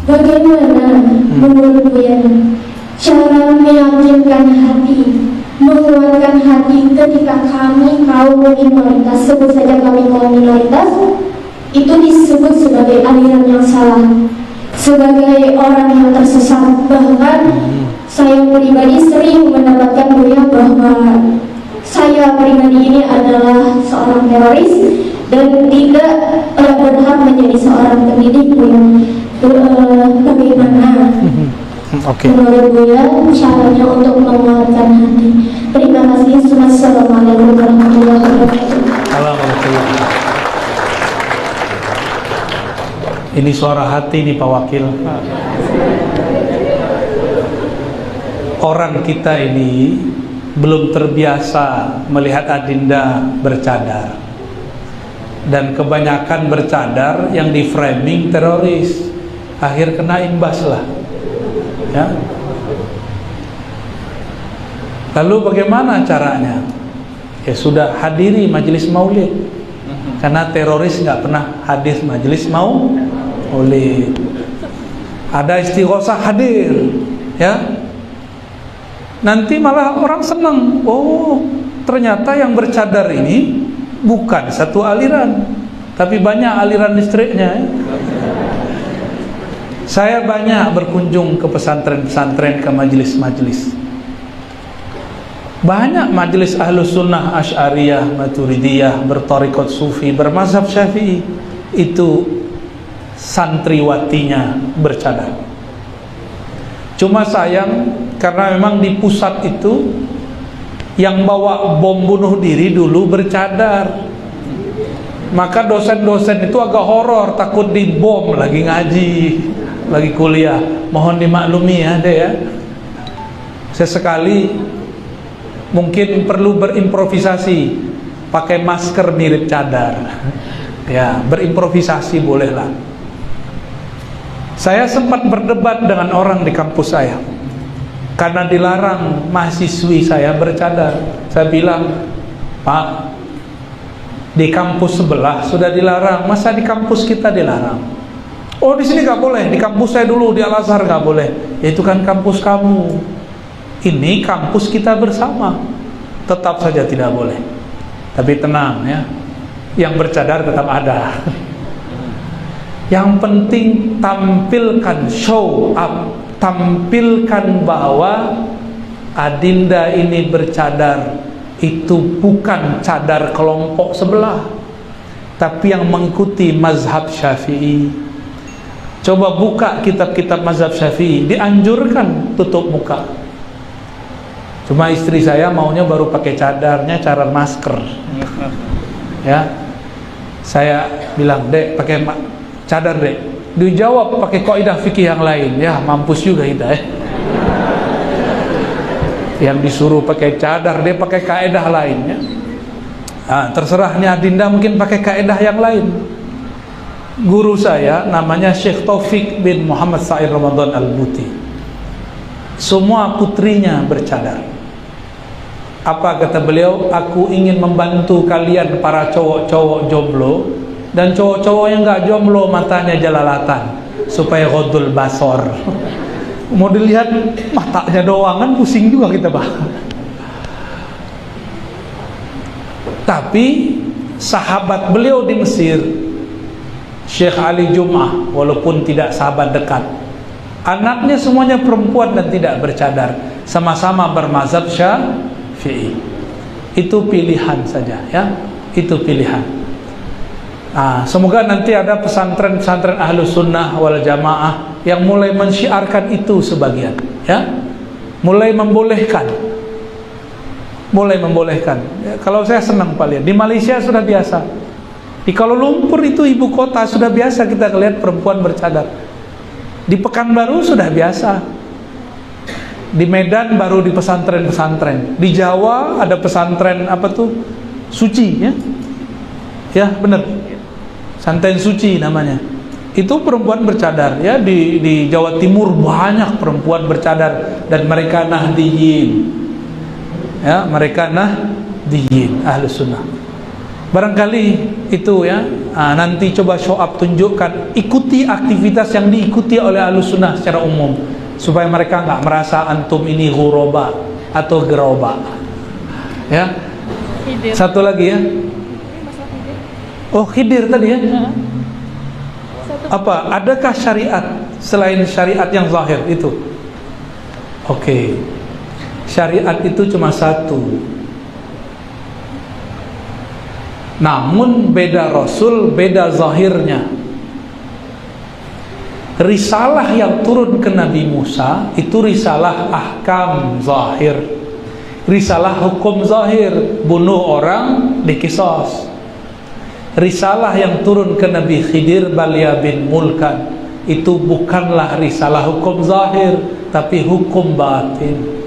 Bagaimana menurut Buya cara meyakinkan hati, menguatkan hati ketika kami kaum minoritas, sebut saja kami kaum minoritas, itu disebut sebagai aliran yang salah, sebagai orang yang tersesat. Bahkan saya pribadi sering mendapatkan Buya bahwa saya pribadi ini adalah seorang teroris dan tidak berhak menjadi seorang pendidik. Bagaimana menurut Buya caranya untuk menguatkan hati? Terima kasih. Assalamualaikum warahmatullahi wabarakatuh. Ini suara hati nih Pak Wakil. Orang kita ini belum terbiasa melihat adinda bercadar, dan kebanyakan bercadar yang di framing teroris, akhir kena imbas lah ya. Lalu bagaimana caranya? Ya sudah, hadiri majelis maulid, karena teroris nggak pernah hadir majelis maulid. Ada istighosah hadir ya. Nanti malah orang senang, oh ternyata yang bercadar ini bukan satu aliran, tapi banyak aliran listriknya. Saya banyak berkunjung ke pesantren-pesantren, ke majelis-majelis. Banyak majelis Ahlus Sunnah, Asy'ariyah, Maturidiyah, bertariqat Sufi, bermazhab Syafi'i, itu santriwatinya bercadar. Cuma sayang, karena memang di pusat itu yang bawa bom bunuh diri dulu bercadar, maka dosen-dosen itu agak horor, takut dibom lagi ngaji, lagi kuliah. Mohon dimaklumi ya deh ya. Sesekali mungkin perlu berimprovisasi, pakai masker mirip cadar ya, berimprovisasi bolehlah. Saya sempat berdebat dengan orang di kampus saya karena dilarang mahasiswi saya bercadar. Saya bilang, Pak, di kampus sebelah sudah dilarang, masa di kampus kita dilarang? Oh di sini nggak boleh, di kampus saya dulu di Al-Azhar nggak boleh. Ya, itu kan kampus kamu, ini kampus kita bersama, tetap saja tidak boleh. Tapi tenang ya, yang bercadar tetap ada. Yang penting tampilkan, show up, tampilkan bahwa adinda ini bercadar itu bukan cadar kelompok sebelah, tapi yang mengikuti mazhab Syafi'i. Coba buka kitab-kitab mazhab Syafi'i, dianjurkan tutup muka. Cuma istri saya maunya baru pakai cadarnya cara masker ya. Saya bilang, Dek pakai cadar Dek. Dijawab pakai kaidah fikih yang lain. Ya mampus juga kita ya. Yang disuruh pakai cadar, dia pakai kaidah lain ya. Nah, terserahnya adinda mungkin pakai kaidah yang lain. Guru saya namanya Syekh Taufik bin Muhammad Sa'id Ramadan Al-Buti. Semua putrinya bercadar. Apa kata beliau? Aku ingin membantu kalian para cowok-cowok jomblo dan cowok-cowok yang gak jomblo matanya jalalatan, supaya ghaddul basor. Mau dilihat matanya doang kan pusing juga kita bah. Tapi sahabat beliau di Mesir, Syekh Ali Jum'ah, walaupun tidak sahabat dekat, anaknya semuanya perempuan dan tidak bercadar, sama-sama bermazhab Syafi'i. Itu pilihan saja ya, itu pilihan. Nah, semoga nanti ada pesantren-pesantren Ahlus Sunnah wal Jamaah yang mulai mensyiarkan itu sebagian ya, mulai membolehkan ya, kalau saya senang Pak lihat di Malaysia sudah biasa, di Kuala Lumpur itu ibu kota sudah biasa kita lihat perempuan bercadar, di Pekanbaru sudah biasa, di Medan baru di pesantren-pesantren, di Jawa ada pesantren apa tuh suci ya, ya benar, Santen Suci namanya. Itu perempuan bercadar ya. Di Jawa Timur banyak perempuan bercadar dan mereka nahdiyin ya, mereka nahdiyin Ahlus Sunnah. Barangkali itu ya Nanti coba Shoaib tunjukkan, ikuti aktivitas yang diikuti oleh Ahlussunnah secara umum, supaya mereka nggak merasa antum ini ghuraba atau geroba. Ya. Satu lagi ya. Oh, Khidir tadi ya. Apa? Adakah syariat selain syariat yang zahir itu? Oke. Syariat itu cuma satu. Namun beda Rasul, beda zahirnya. Risalah yang turun ke Nabi Musa itu risalah ahkam zahir, risalah hukum zahir, bunuh orang dikisos. Risalah yang turun ke Nabi Khidir Balya bin Mulkan itu bukanlah risalah hukum zahir, tapi hukum batin.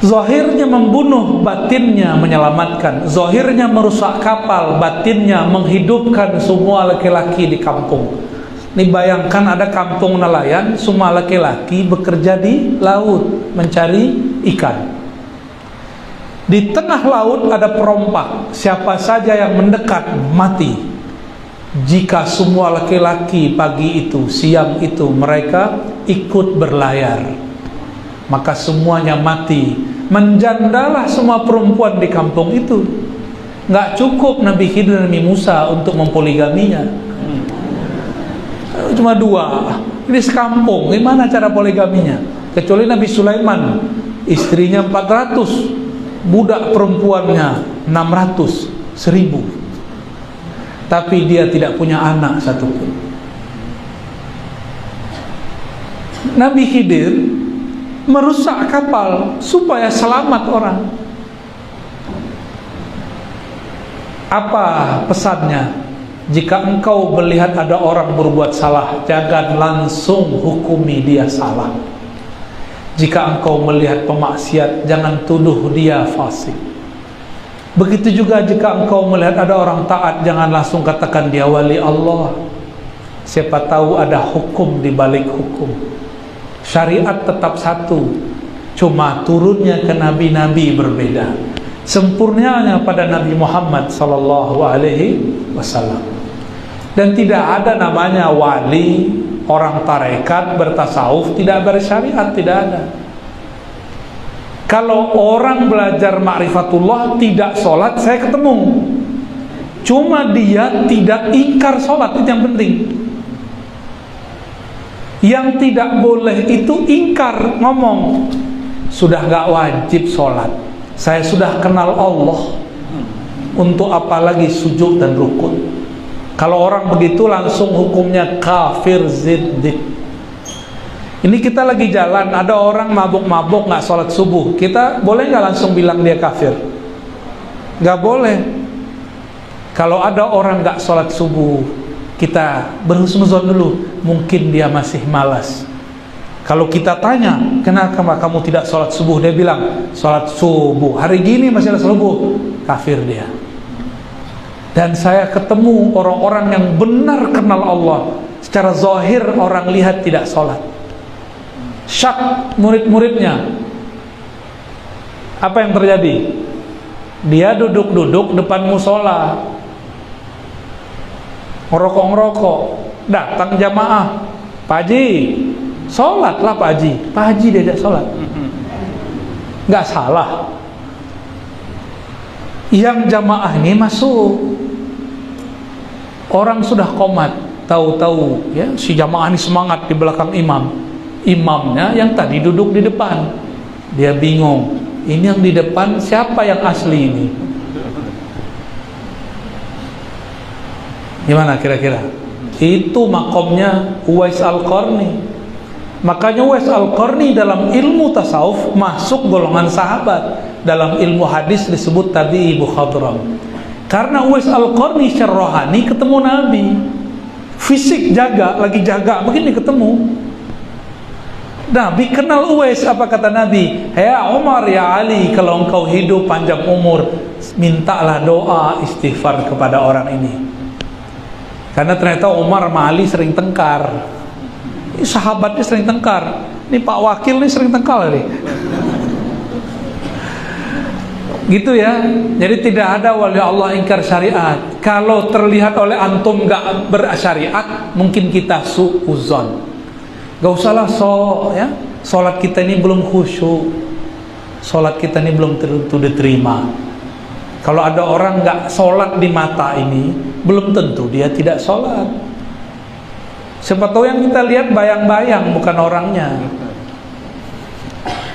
Zahirnya membunuh, batinnya menyelamatkan. Zahirnya merusak kapal, batinnya menghidupkan semua laki-laki di kampung. Ini bayangkan ada kampung nelayan, semua laki-laki bekerja di laut mencari ikan. Di tengah laut ada perompak, siapa saja yang mendekat mati. Jika semua laki-laki pagi itu, siang itu mereka ikut berlayar, maka semuanya mati. Menjandalah semua perempuan di kampung itu. Nggak cukup Nabi Khidir dan Nabi Musa untuk mempoligaminya. Cuma dua. Ini sekampung, gimana cara poligaminya? Kecuali Nabi Sulaiman, istrinya 400, budak perempuannya 600, 1000. Tapi dia tidak punya anak satupun. Nabi Khidir merusak kapal supaya selamat orang. Apa pesannya? Jika engkau melihat ada orang berbuat salah, jangan langsung hukumi dia salah. Jika engkau melihat pemaksiat, jangan tuduh dia fasik. Begitu juga jika engkau melihat ada orang taat, jangan langsung katakan dia wali Allah. Siapa tahu ada hukum di balik hukum. Syariat tetap satu, cuma turunnya ke nabi-nabi berbeda. Sempurnanya pada Nabi Muhammad sallallahu alaihi wasallam. Dan tidak ada namanya wali, orang tarekat, bertasawuf tidak bersyariat, tidak ada. Kalau orang belajar ma'rifatullah tidak sholat, saya ketemu, cuma dia tidak ingkar sholat, itu yang penting. Yang tidak boleh itu ingkar, ngomong sudah gak wajib sholat, saya sudah kenal Allah, untuk apa lagi sujud dan rukun. Kalau orang begitu langsung hukumnya kafir zindik. Ini kita lagi jalan, ada orang mabuk-mabuk gak sholat subuh, kita boleh gak langsung bilang dia kafir? Gak boleh. Kalau ada orang gak sholat subuh, kita berhusnuzon dulu, mungkin dia masih malas. Kalau kita tanya, kenapa kamu tidak sholat subuh? Dia bilang, sholat subuh, hari gini masih ada subuh, kafir dia. Dan saya ketemu orang-orang yang benar kenal Allah, secara zahir orang lihat tidak sholat, syak murid-muridnya. Apa yang terjadi? Dia duduk-duduk depan musola, ngerokok-ngerokok, datang jamaah, Pak Haji, sholatlah Pak Haji. Pak Haji diajak sholat, nggak salah. Yang jamaah ini masuk, orang sudah qomat, tahu-tahu ya si jamaah ini semangat di belakang imam. Imamnya yang tadi duduk di depan, dia bingung, ini yang di depan siapa yang asli ini? Gimana kira-kira? Itu makomnya Uwais Al-Qarni. Makanya Uwais Al-Qarni dalam ilmu tasawuf masuk golongan sahabat. Dalam ilmu hadis disebut tabi'i mukhadram. Karena Uwais Al-Qarni secara rohani ketemu Nabi, fisik jaga, lagi jaga begini ketemu Nabi, kenal Uwais. Apa kata Nabi? Ya Umar, ya Ali, kalau engkau hidup panjang umur, mintalah doa istighfar kepada orang ini. Karena ternyata Umar sama Ali sering tengkar. Ini sahabatnya sering tengkar. Ini Pak Wakil ini sering tengkar nih. Gitu ya. Jadi tidak ada wali Allah ingkar syariat. Kalau terlihat oleh antum gak bersyariat, mungkin kita suuzon. Gak usahlah ya. Sholat kita ini belum khusyuk, sholat kita ini belum tentu diterima. Kalau ada orang gak sholat di mata ini, belum tentu dia tidak sholat. Siapa tahu yang kita lihat bayang-bayang, bukan orangnya.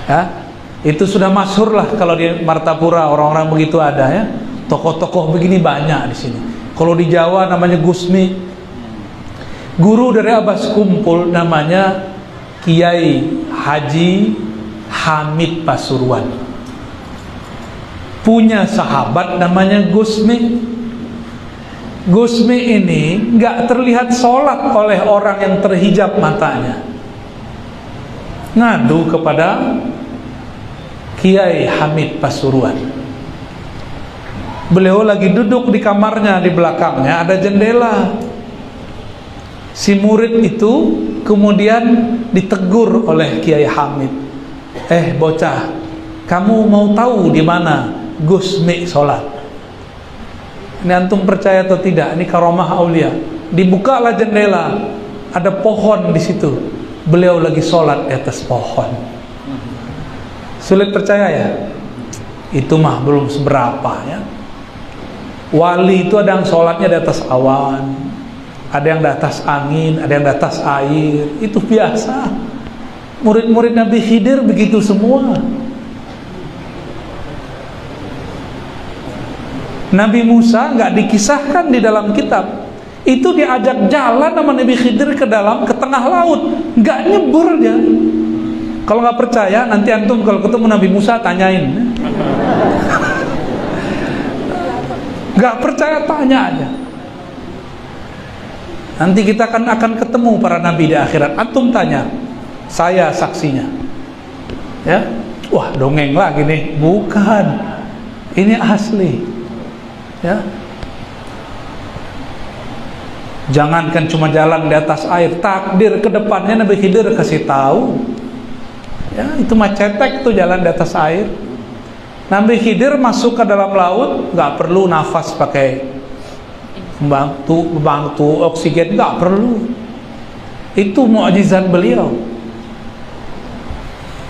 Ya, itu sudah masyhur lah kalau di Martapura orang-orang begitu ada ya. Tokoh-tokoh begini banyak di sini. Kalau di Jawa namanya Gusmi. Guru dari Abbas Kumpul namanya Kiai Haji Hamid Pasuruan. Punya sahabat namanya Gusmi. Gusmi ini nggak terlihat sholat oleh orang yang terhijab matanya. Ngadu kepada Kiai Hamid Pasuruan. Beliau lagi duduk di kamarnya, di belakangnya ada jendela. Si murid itu kemudian ditegur oleh Kiai Hamid. Bocah, kamu mau tahu di mana Gusmi sholat? Ini antum percaya atau tidak? Ini karomah aulia. Dibukalah jendela, ada pohon di situ. Beliau lagi sholat di atas pohon. Sulit percaya ya? Itu mah belum seberapa ya. Wali itu ada yang sholatnya di atas awan, ada yang di atas angin, ada yang di atas air. Itu biasa. Murid-murid Nabi Khidir begitu semua. Nabi Musa nggak dikisahkan di dalam kitab. Itu diajak jalan sama Nabi Khidir ke tengah laut, nggak nyebur dia. Kalau nggak percaya, nanti antum kalau ketemu Nabi Musa tanyain. Nggak percaya, tanya aja. Nanti kita akan ketemu para nabi di akhirat. Antum tanya, saya saksinya. Ya, wah dongeng lagi nih. Bukan, ini asli. Ya, jangankan cuma jalan di atas air, takdir ke depannya Nabi Khidir kasih tahu. Ya, itu mah cetek tuh jalan di atas air. Nabi Khidir masuk ke dalam laut, nggak perlu nafas pakai bantu oksigen, nggak perlu. Itu mukjizat beliau.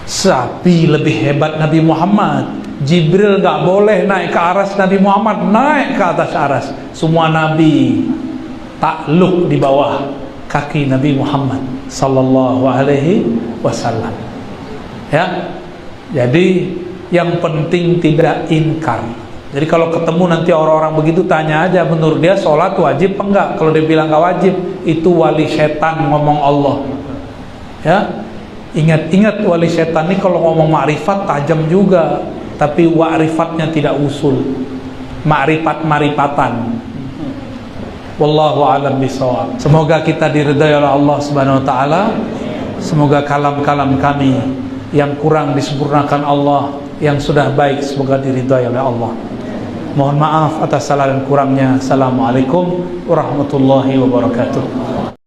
Tapi lebih hebat Nabi Muhammad. Jibril nggak boleh naik ke aras Nabi Muhammad, naik ke atas aras. Semua nabi takluk di bawah kaki Nabi Muhammad sallallahu alaihi wasallam. Ya, jadi yang penting tidak ingkar. Jadi kalau ketemu nanti orang-orang begitu, tanya aja menurut dia sholat wajib apa enggak. Kalau dia bilang enggak wajib, itu wali setan ngomong Allah. Ya, ingat-ingat wali setan ini kalau ngomong makrifat tajam juga, tapi wa'rifatnya tidak usul, makrifat-marifatan. Wallahu a'lam bishawab. Semoga kita diridhai oleh Allah Subhanahu wa taala. Semoga kalam-kalam kami yang kurang disempurnakan Allah, yang sudah baik semoga diridhai oleh Allah. Mohon maaf atas salah dan kurangnya. Assalamualaikum warahmatullahi wabarakatuh.